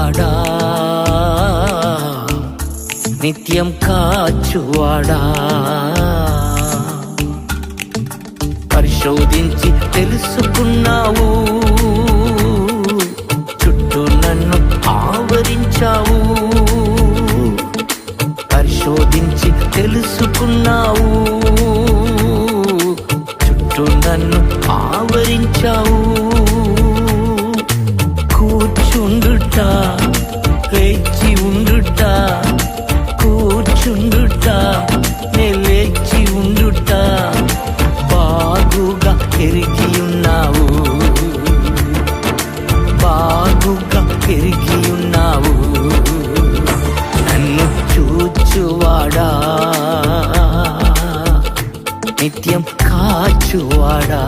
కాచువాడా, నిత్యం కాచువాడా, పరిశోధించి తెలుసుకున్నావు, చుట్టూ నన్ను ఆవరించావు. పరిశోధించి తెలుసుకున్నావు, చుట్టూ నన్ను ఆవరించావు. కూర్చుండుట, లేచి ఉండుట, కూర్చుండుట, లేచి ఉండుట బాగుగా ఎరిగి ఉన్నావు, బాగుగా ఎరిగి ఉన్నావు. నన్ను చూచువాడా, నిత్యం కాచువాడా.